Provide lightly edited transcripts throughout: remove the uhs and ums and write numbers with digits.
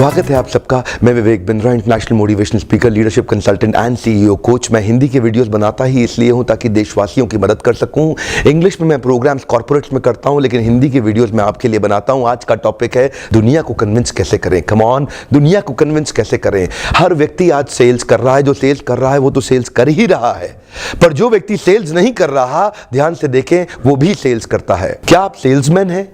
स्वागत है आप सबका। मैं Vivek Bindra, international motivational speaker, leadership consultant and CEO coach. मैं हिंदी के वीडियोस बनाता ही इसलिए हूं ताकि देशवासियों की मदद कर सकूं। इंग्लिश में मैं प्रोग्राम्स कॉर्पोरेट्स में करता हूं, लेकिन हिंदी के वीडियोस मैं आपके लिए बनाता हूं। आज का टॉपिक है दुनिया को कन्विंस कैसे करें। कम ऑन, दुनिया को कन्विंस कैसे करें। हर व्यक्ति आज सेल्स कर रहा है। जो सेल्स कर रहा है वो तो सेल्स कर ही रहा है, पर जो व्यक्ति सेल्स नहीं कर रहा, ध्यान से देखें, वो भी सेल्स करता है। क्या आप सेल्समैन हैं?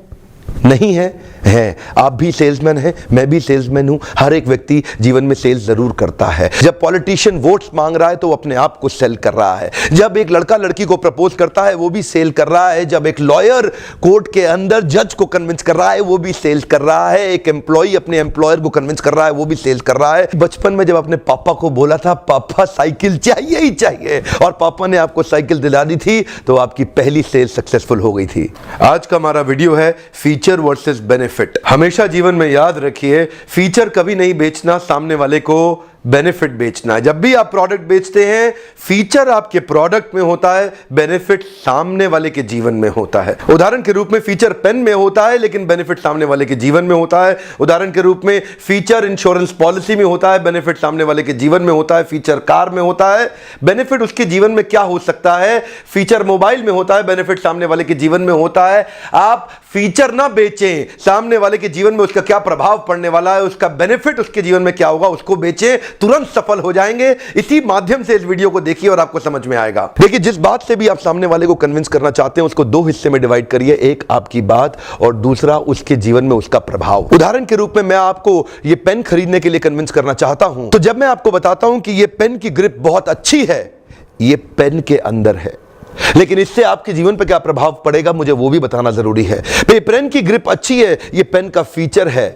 नहीं है? हैं। आप भी सेल्समैन हैं, मैं भी सेल्समैन हूं। हर एक व्यक्ति जीवन में सेल्स जरूर करता है। जब पॉलिटिशियन वोट्स मांग रहा है तो वो अपने आप को सेल कर रहा है। जब एक लड़का लड़की को प्रपोज करता है वो भी सेल कर रहा है। जब एक लॉयर कोर्ट के अंदर जज को कन्विंस कर रहा है वो भी सेल्स कर रहा है। एक एम्प्लॉय अपने एम्प्लॉयर को कन्विंस कर रहा है वो भी सेल्स कर रहा है। बचपन में जब अपने पापा को बोला था पापा साइकिल चाहिए ही चाहिए, और पापा ने आपको साइकिल दिला दी थी, तो आपकी पहली सेल सक्सेसफुल हो गई थी। आज का हमारा वीडियो है फीचर वर्सेस बेनिफिट। हमेशा जीवन में याद रखिए, फीचर कभी नहीं बेचना, सामने वाले को बेनिफिट बेचना है। जब भी आप प्रोडक्ट बेचते हैं, फीचर आपके प्रोडक्ट में होता है, बेनिफिट सामने वाले के जीवन में होता है। उदाहरण के रूप में फीचर पेन में होता है लेकिन बेनिफिट सामने वाले के जीवन में होता है। उदाहरण के रूप में फीचर इंश्योरेंस पॉलिसी में होता है, बेनिफिट सामने वाले के जीवन में होता है। फीचर कार में होता है, बेनिफिट उसके जीवन में क्या हो सकता है। फीचर मोबाइल में होता है, बेनिफिट सामने वाले के जीवन में होता है। आप फीचर ना बेचें, सामने वाले के जीवन में उसका क्या प्रभाव पड़ने वाला है, उसका बेनिफिट उसके जीवन में क्या होगा, उसको बेचें, तुरंत सफल हो जाएंगे। इसी माध्यम से इस वीडियो को देखिए और आपको समझ में आएगा। देखिए, जिस बात से भी आप सामने वाले को कन्विंस करना चाहते हैं उसको दो हिस्से में डिवाइड करिए। एक आपकी बात और दूसरा उसके जीवन में उसका प्रभाव। उदाहरण के रूप में मैं आपको ये पेन खरीदने के लिए कन्विंस करना चाहता हूं, तो जब मैं आपको बताता हूं कि ये पेन की ग्रिप बहुत अच्छी है, ये पेन के अंदर है, लेकिन इससे आपके जीवन पर क्या प्रभाव पड़ेगा मुझे वो भी बताना जरूरी है। पेन की ग्रिप अच्छी है, ये पेन का फीचर है,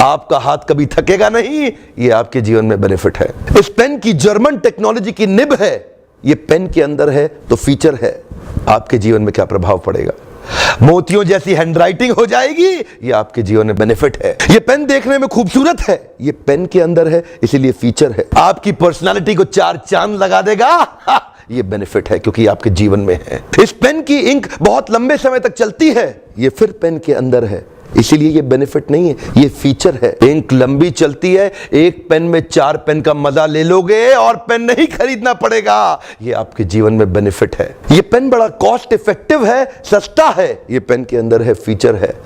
आपका हाथ कभी थकेगा नहीं, ये आपके जीवन में बेनिफिट है। इस पेन की जर्मन टेक्नोलॉजी की निब है, ये पेन के अंदर है तो फीचर है, आपके जीवन में क्या प्रभाव पड़ेगा। मोतियों जैसी हैंडराइटिंग हो जाएगी, ये आपके जीवन में बेनिफिट है। ये पेन देखने में खूबसूरत है, ये पेन के अंदर है, इसीलिए फीचर है। आपकी पर्सनालिटी को चार चांद लगा देगा, ये बेनिफिट है क्योंकि आपके जीवन में है। इस पेन की इंक बहुत लंबे समय तक चलती है, ये फिर पेन के अंदर है, इसीलिए ये बेनिफिट नहीं है, ये फीचर है। इंक लंबी चलती है, एक पेन में 4 पेन का मजा ले लोगे और पेन नहीं खरीदना पड़ेगा, ये आपके जीवन में बेनिफिट है। ये पेन बड़ा कॉस्ट इफेक्टिव है, सस्ता है, ये पेन के अंदर है, फीचर है।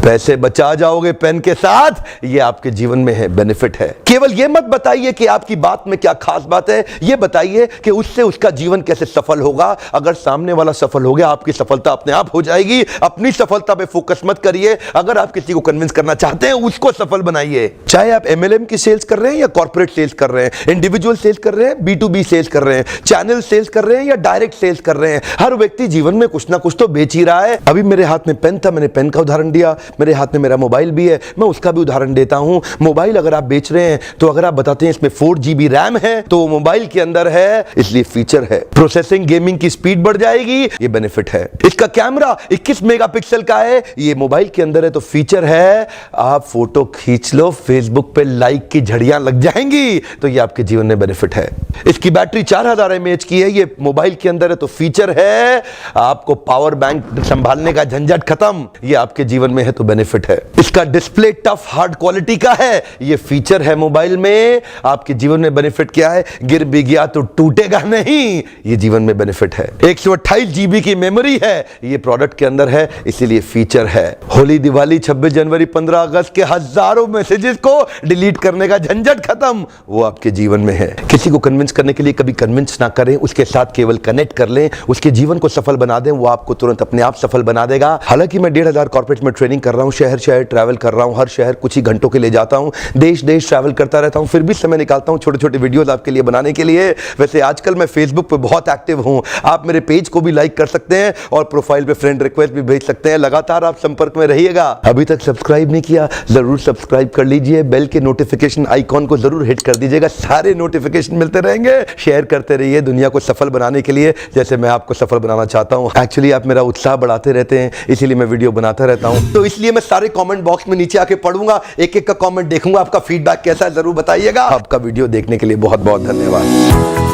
पैसे बचा जाओगे पेन के साथ, ये आपके जीवन में है, बेनिफिट है। केवल ये मत बताइए कि आपकी बात में क्या खास बात है, ये बताइए कि उससे उसका जीवन कैसे सफल होगा। अगर सामने वाला सफल हो गया, आपकी सफलता अपने आप हो जाएगी। अपनी सफलता पे फोकस मत करिए। अगर आप किसी को कन्विंस करना चाहते हैं, उसको सफल बनाइए। चाहे आप MLM की सेल्स कर रहे हैं या कॉर्पोरेट सेल्स कर रहे हैं, इंडिविजुअल सेल्स कर रहे हैं, B2B सेल्स कर रहे हैं, चैनल सेल्स कर रहे हैं या डायरेक्ट सेल्स कर रहे हैं, हर व्यक्ति जीवन में कुछ ना कुछ तो बेच ही रहा है। अभी मेरे हाथ में पेन था, मैंने पेन का उदाहरण दिया। मेरे हाथ में मेरा मोबाइल भी है, मैं उसका भी उदाहरण देता हूं। मोबाइल अगर आप बेच रहे हैं तो अगर आप बताते हैं इसमें 4 GB रैम है, तो मोबाइल के अंदर है, इसलिए फीचर है। प्रोसेसिंग, गेमिंग की स्पीड बढ़ जाएगी, ये बेनिफिट है। इसका कैमरा 21 मेगापिक्सल का है, ये मोबाइल के अंदर है, तो फीचर है। आप फोटो खींच लो, फेसबुक पे लाइक की झड़ियां लग जाएंगी, तो ये आपके जीवन में बेनिफिट है। इसकी बैटरी 4000 mAh की है, ये मोबाइल के अंदर है, तो फीचर है। आपको पावर बैंक संभालने का झंझट खत्म, ये आपके जीवन में है, तो बेनिफिट है। इसका डिस्प्ले टफ हार्ड क्वालिटी का है, ये फीचर है। मोबाइल में आपके जीवन में बेनिफिट क्या है, गिर भी गया तो टूटेगा नहीं, ये जीवन में बेनिफिट है। 128 GB की मेमोरी है, ये प्रोडक्ट के अंदर है, इसीलिए फीचर है। होली, दिवाली, 26 जनवरी, 15 अगस्त के हजारों मैसेजेस को डिलीट करने का झंझट खत्म, वो आपके जीवन में है। किसी को कन्विंस करने के लिए कभी कन्विंस ना करें, उसके साथ केवल कनेक्ट कर लें, उसके जीवन को सफल बना दें, वो आपको तुरंत अपने आप सफल बना देगा। हालांकि मैं 1500 कॉर्पोरेट में ट्रेनिंग कर रहा हूं, शहर शहर ट्रैवल कर रहा हूं, हर शहर कुछ ही घंटों के लिए जाता हूं, देश देश ट्रैवल करता रहता हूं, फिर भी समय निकालता हूं छोटे छोटे वीडियोस आपके लिए बनाने के लिए। वैसे आजकल मैं फेसबुक पे बहुत एक्टिव हूं, आप मेरे पेज को भी लाइक कर सकते हैं और प्रोफाइल पे फ्रेंड रिक्वेस्ट भी भेज सकते हैं। लगातार आप संपर्क में रहिएगा। अभी तक सब्सक्राइब नहीं किया, जरूर सब्सक्राइब कर लीजिए, बेल के नोटिफिकेशन आइकॉन को जरूर हिट कर दीजिएगा, सारे नोटिफिकेशन मिलते रहेंगे। शेयर करते रहिए दुनिया को सफल बनाने के लिए, जैसे मैं आपको सफल बनाना चाहता हूं। एक्चुअली आप मेरा उत्साह बढ़ाते रहते हैं, इसीलिए मैं वीडियो बनाता रहता हूं। तो इसलिए मैं सारे कमेंट बॉक्स में नीचे आके पढ़ूंगा, एक एक का कमेंट देखूंगा, आपका फीडबैक कैसा है जरूर बताइएगा। आपका वीडियो देखने के लिए बहुत बहुत धन्यवाद।